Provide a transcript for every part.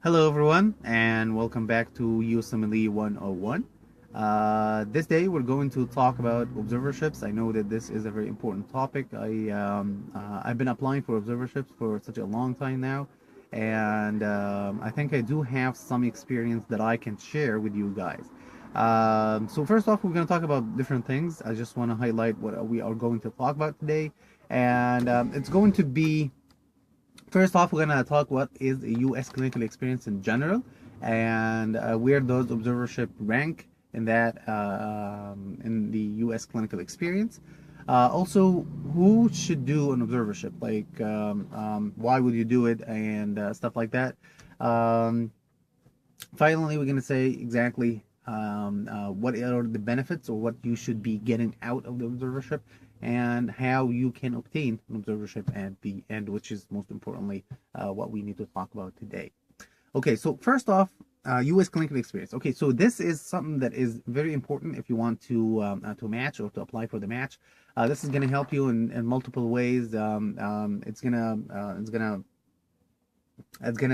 Hello everyone and welcome back to USMLE 101. This day we're going to talk about observerships. I know that this is a very important topic. I've been applying for observerships for such a long time now, and I think I do have some experience that I can share with you guys. So first off, we're going to talk about different things. I just want to highlight what we are going to talk about today, and it's going to be. First off, we're gonna talk what is a U.S. clinical experience in general, and where does observership rank in that in the U.S. clinical experience. Also, who should do an observership? Like, why would you do it, and stuff like that. Um, Finally, we're gonna say exactly what are the benefits or what you should be getting out of the observership, and how you can obtain an observership at the end, which is most importantly what we need to talk about today. Okay, so first off, U.S. clinical experience. Okay, so this is something that is very important if you want to match or to apply for the match. This is going to help you in multiple ways. It's gonna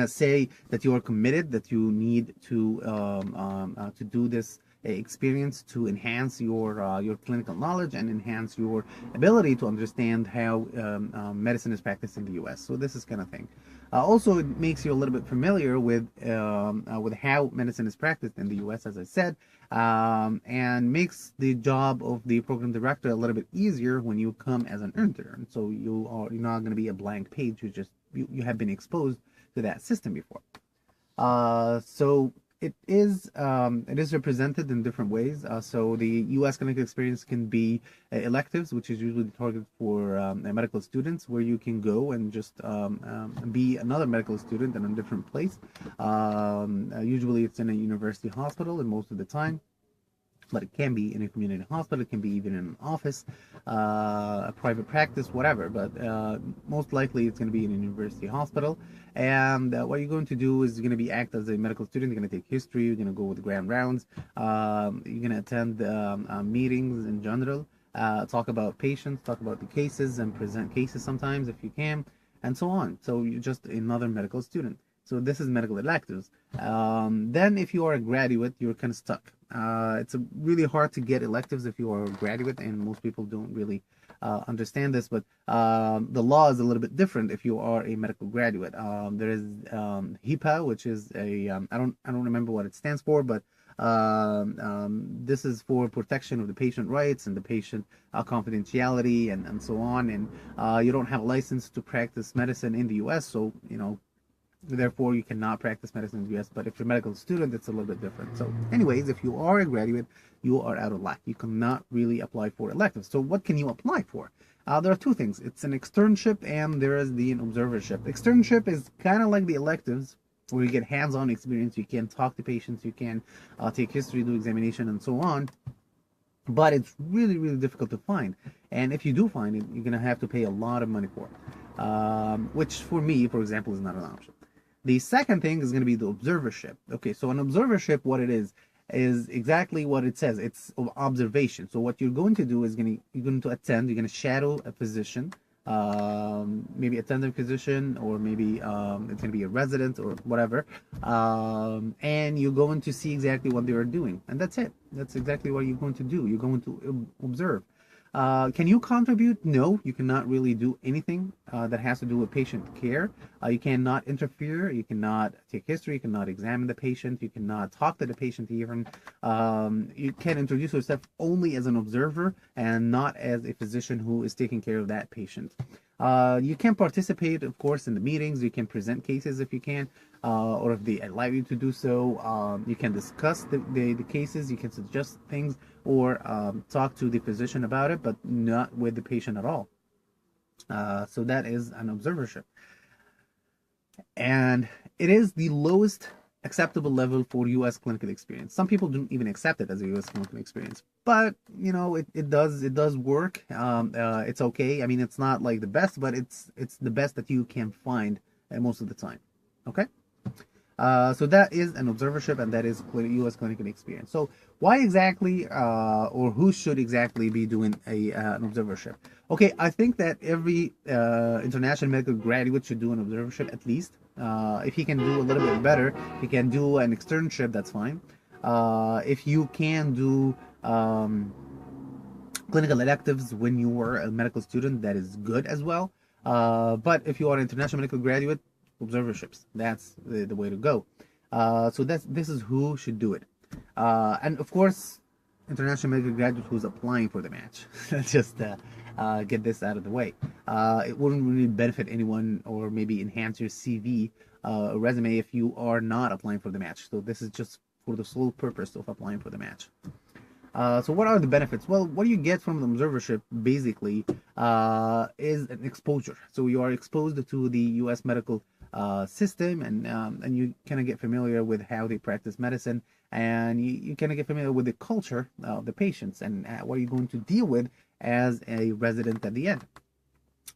say that you are committed, that you need to do this experience to enhance your clinical knowledge and enhance your ability to understand how medicine is practiced in the U.S. So this is kind of thing. Also, it makes you a little bit familiar with how medicine is practiced in the U.S., as I said, and makes the job of the program director a little bit easier when you come as an intern. So you're not going to be a blank page. You have been exposed to that system before. So it is represented in different ways. So the U.S. clinical experience can be electives, which is usually targeted for medical students, where you can go and just be another medical student in a different place. Usually it's in a university hospital, and most of the time, but it can be in a community hospital, it can be even in an office, a private practice, whatever. But most likely it's going to be in a university hospital. And what you're going to do is you're going to be act as a medical student. You're going to take history. You're going to go with the grand rounds. You're going to attend meetings in general. Talk about patients, talk about the cases, and present cases sometimes if you can, and so on. So you're just another medical student. So this is medical electives. Then if you are a graduate, you're kind of stuck. It's really hard to get electives if you are a graduate, and most people don't really understand this. But the law is a little bit different if you are a medical graduate. There is HIPAA, which is I don't remember what it stands for, but this is for protection of the patient rights and the patient confidentiality and so on. And you don't have a license to practice medicine in the U.S., so therefore you cannot practice medicine in the US. But if you're a medical student, it's a little bit different. So anyways, if you are a graduate, you are out of luck. You cannot really apply for electives. So what can you apply for? There are two things. It's an externship, and there is the observership. Externship is kind of like the electives, where you get hands-on experience. You can talk to patients, you can take history, do examination, and so on. But it's really, really difficult to find. And if you do find it, you're going to have to pay a lot of money for it, which for me, for example, is not an option. The second thing is going to be the observership. Okay, so an observership, what it is exactly what it says. It's observation. So what you're going to do is you're going to attend. You're going to shadow a physician, maybe attending physician, or maybe it's going to be a resident or whatever, and you're going to see exactly what they are doing, and that's it. That's exactly what you're going to do. You're going to observe. Can you contribute? No, you cannot really do anything that has to do with patient care. You cannot interfere. You cannot take history. You cannot examine the patient. You cannot talk to the patient even. You can introduce yourself only as an observer and not as a physician who is taking care of that patient. You can participate, of course, in the meetings. You can present cases if you can, or if they allow you to do so. You can discuss the cases. You can suggest things, or talk to the physician about it, but not with the patient at all. So that is an observership. And it is the lowest acceptable level for U.S. clinical experience. Some people don't even accept it as a U.S. clinical experience, but it does work. It's okay. I mean, it's not like the best, but it's the best that you can find most of the time. Okay. So that is an observership, and that is U.S. clinical experience. So why exactly, or who should exactly be doing an observership? Okay, I think that every international medical graduate should do an observership at least. If he can do a little bit better, he can do an externship, that's fine. If you can do clinical electives when you were a medical student, that is good as well. But if you are an international medical graduate, observerships, that's the way to go. So this is who should do it. And of course, international medical graduate who's applying for the match. Just get this out of the way. It wouldn't really benefit anyone or maybe enhance your CV resume if you are not applying for the match. So this is just for the sole purpose of applying for the match. So what are the benefits? Well, what you get from the observership basically is an exposure. So you are exposed to the U.S. medical system, and you kind of get familiar with how they practice medicine, and you kind of get familiar with the culture of the patients and what you're going to deal with as a resident at the end.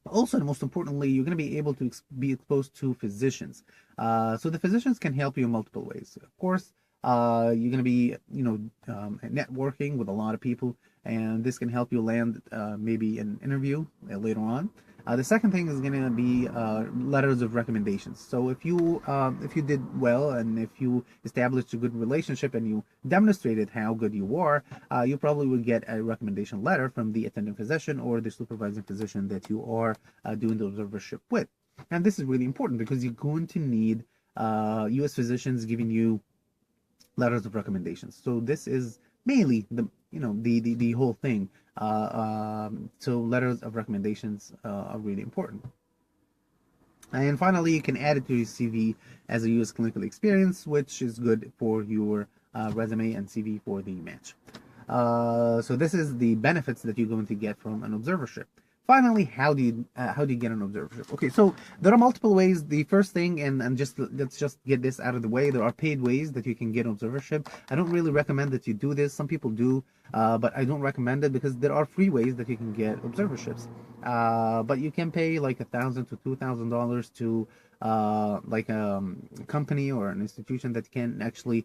Also, and most importantly, you're going to be able to be exposed to physicians. So the physicians can help you in multiple ways. Of course, you're going to be, networking with a lot of people, and this can help you land maybe an interview later on. The second thing is going to be letters of recommendations. So if you did well and if you established a good relationship and you demonstrated how good you are, you probably will get a recommendation letter from the attending physician or the supervising physician that you are doing the observership with. And this is really important because you're going to need U.S. physicians giving you letters of recommendations. So this is mainly the whole thing. So letters of recommendations are really important. And finally, you can add it to your CV as a U.S. clinical experience, which is good for your resume and CV for the match. So this is the benefits that you're going to get from an observership. Finally, how do you get an observership? Okay, so there are multiple ways. The first thing, and let's just get this out of the way, there are paid ways that you can get observership. I don't really recommend that you do this. Some people do, but I don't recommend it because there are free ways that you can get observerships. But you can pay like $1,000 to $2,000 to like a company or an institution that can actually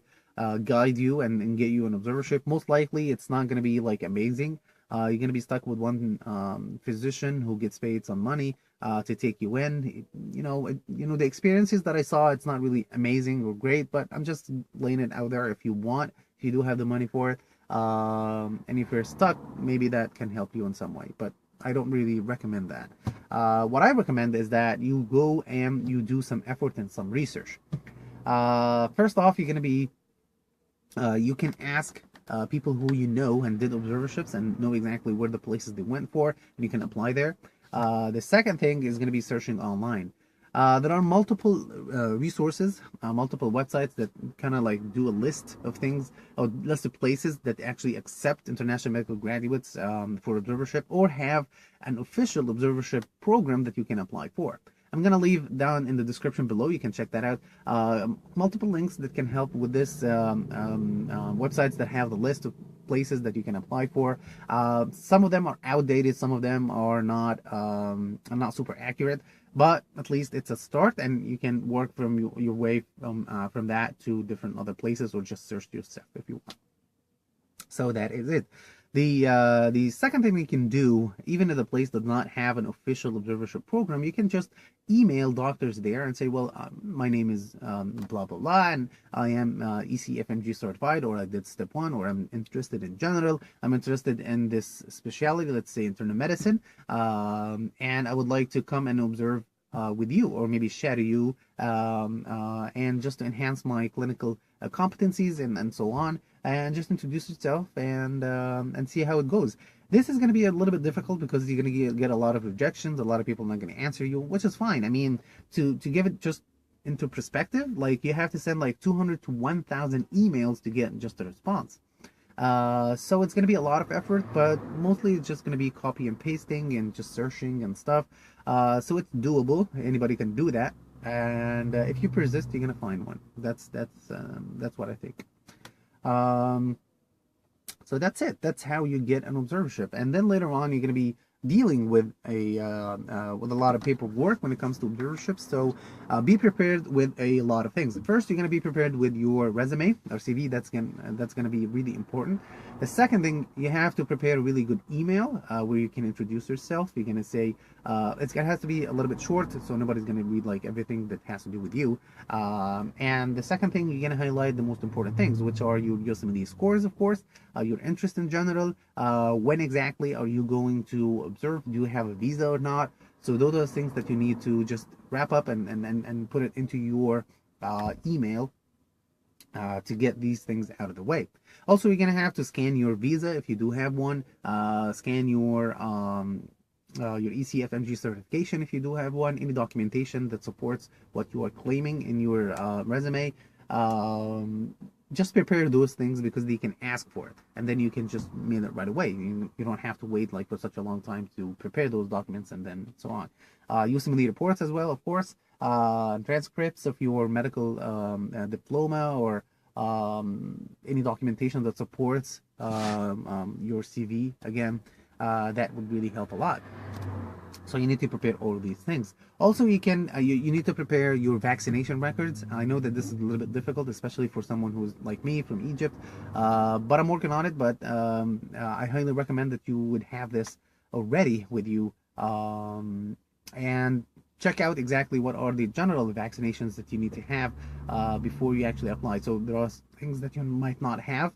guide you and get you an observership. Most likely, it's not going to be like amazing. You're going to be stuck with one physician who gets paid some money to take you in. The experiences that I saw, it's not really amazing or great, but I'm just laying it out there if you want, if you do have the money for it. And if you're stuck, maybe that can help you in some way, but I don't really recommend that. What I recommend is that you go and you do some effort and some research. First off, you're going to be, you can ask people who you know and did observerships and know exactly where the places they went for, and you can apply there. The second thing is going to be searching online. There are multiple resources, multiple websites that kind of like do a list of things, or list of places that actually accept international medical graduates for observership or have an official observership program that you can apply for. I'm going to leave down in the description below. You can check that out. Multiple links that can help with this, websites that have the list of places that you can apply for. Some of them are outdated. Some of them are not super accurate. But at least it's a start, and you can work from your way from that to different other places, or just search yourself if you want. So that is it. The second thing you can do, even if the place does not have an official observership program, you can just email doctors there and say, well, my name is blah, blah, blah, and I am ECFMG certified, or I did step 1, or I'm interested in general. I'm interested in this specialty, let's say internal medicine, and I would like to come and observe with you, or maybe shadow you, and just to enhance my clinical competencies and so on, and just introduce yourself and see how it goes. This is going to be a little bit difficult because you're going to get a lot of rejections. A lot of people are not going to answer you, which is fine. I mean, to give it just into perspective, like you have to send like 200 to 1,000 emails to get just a response. So it's going to be a lot of effort, but mostly it's just going to be copy and pasting and just searching and stuff. So it's doable. Anybody can do that. And if you persist, you're going to find one. That's what I think. So that's it. That's how you get an observership. And then later on, you're going to be dealing with a lot of paperwork when it comes to observerships. So be prepared with a lot of things. First, you're going to be prepared with your resume or CV. That's going to be really important. The second thing, you have to prepare a really good email where you can introduce yourself. You're going to say It has to be a little bit short, so nobody's going to read like everything that has to do with you. And the second thing, you're going to highlight the most important things, which are your USMLE scores, of course, your interest in general, when exactly are you going to observe, do you have a visa or not. So those are things that you need to just wrap up and put it into your email to get these things out of the way. Also, you're going to have to scan your visa if you do have one, scan your ECFMG certification if you do have one, any documentation that supports what you are claiming in your resume. Just prepare those things because they can ask for it, and then you can just mail it right away. You don't have to wait like for such a long time to prepare those documents and then so on. USMLE reports as well, of course, transcripts of your medical diploma or any documentation that supports your CV again. That would really help a lot. So you need to prepare all of these things. Also, you need to prepare your vaccination records. I know that this is a little bit difficult, especially for someone who's like me from Egypt, but I'm working on it. But I highly recommend that you would have this already with you, and check out exactly what are the general vaccinations that you need to have before you actually apply. So there are things that you might not have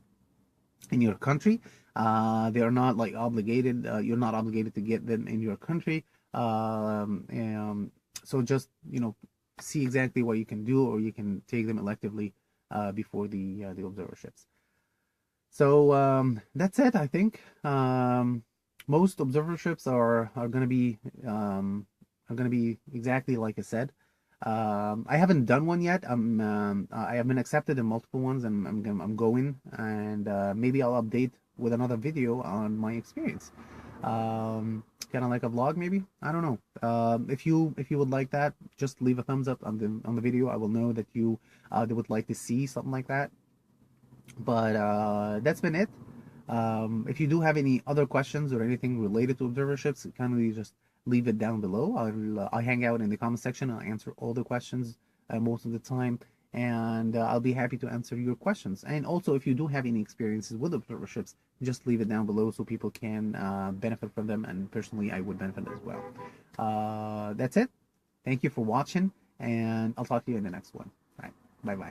in your country. They are not like obligated. You're not obligated to get them in your country. So just see exactly what you can do, or you can take them electively before the observerships. So that's it. I think most observerships are gonna be exactly like I said. I haven't done one yet. I have been accepted in multiple ones, and I'm going, and maybe I'll update with another video on my experience. Kind of like a vlog, maybe. I don't know. If you would like that, just leave a thumbs up on the video. I will know that you would like to see something like that. But that's been it. If you do have any other questions or anything related to observerships, kindly just leave it down below. I'll hang out in the comment section. I'll answer all the questions most of the time, and I'll be happy to answer your questions. And also, if you do have any experiences with observerships, just leave it down below so people can benefit from them, and personally, I would benefit as well. That's it. Thank you for watching, and I'll talk to you in the next one. All right. Bye-bye.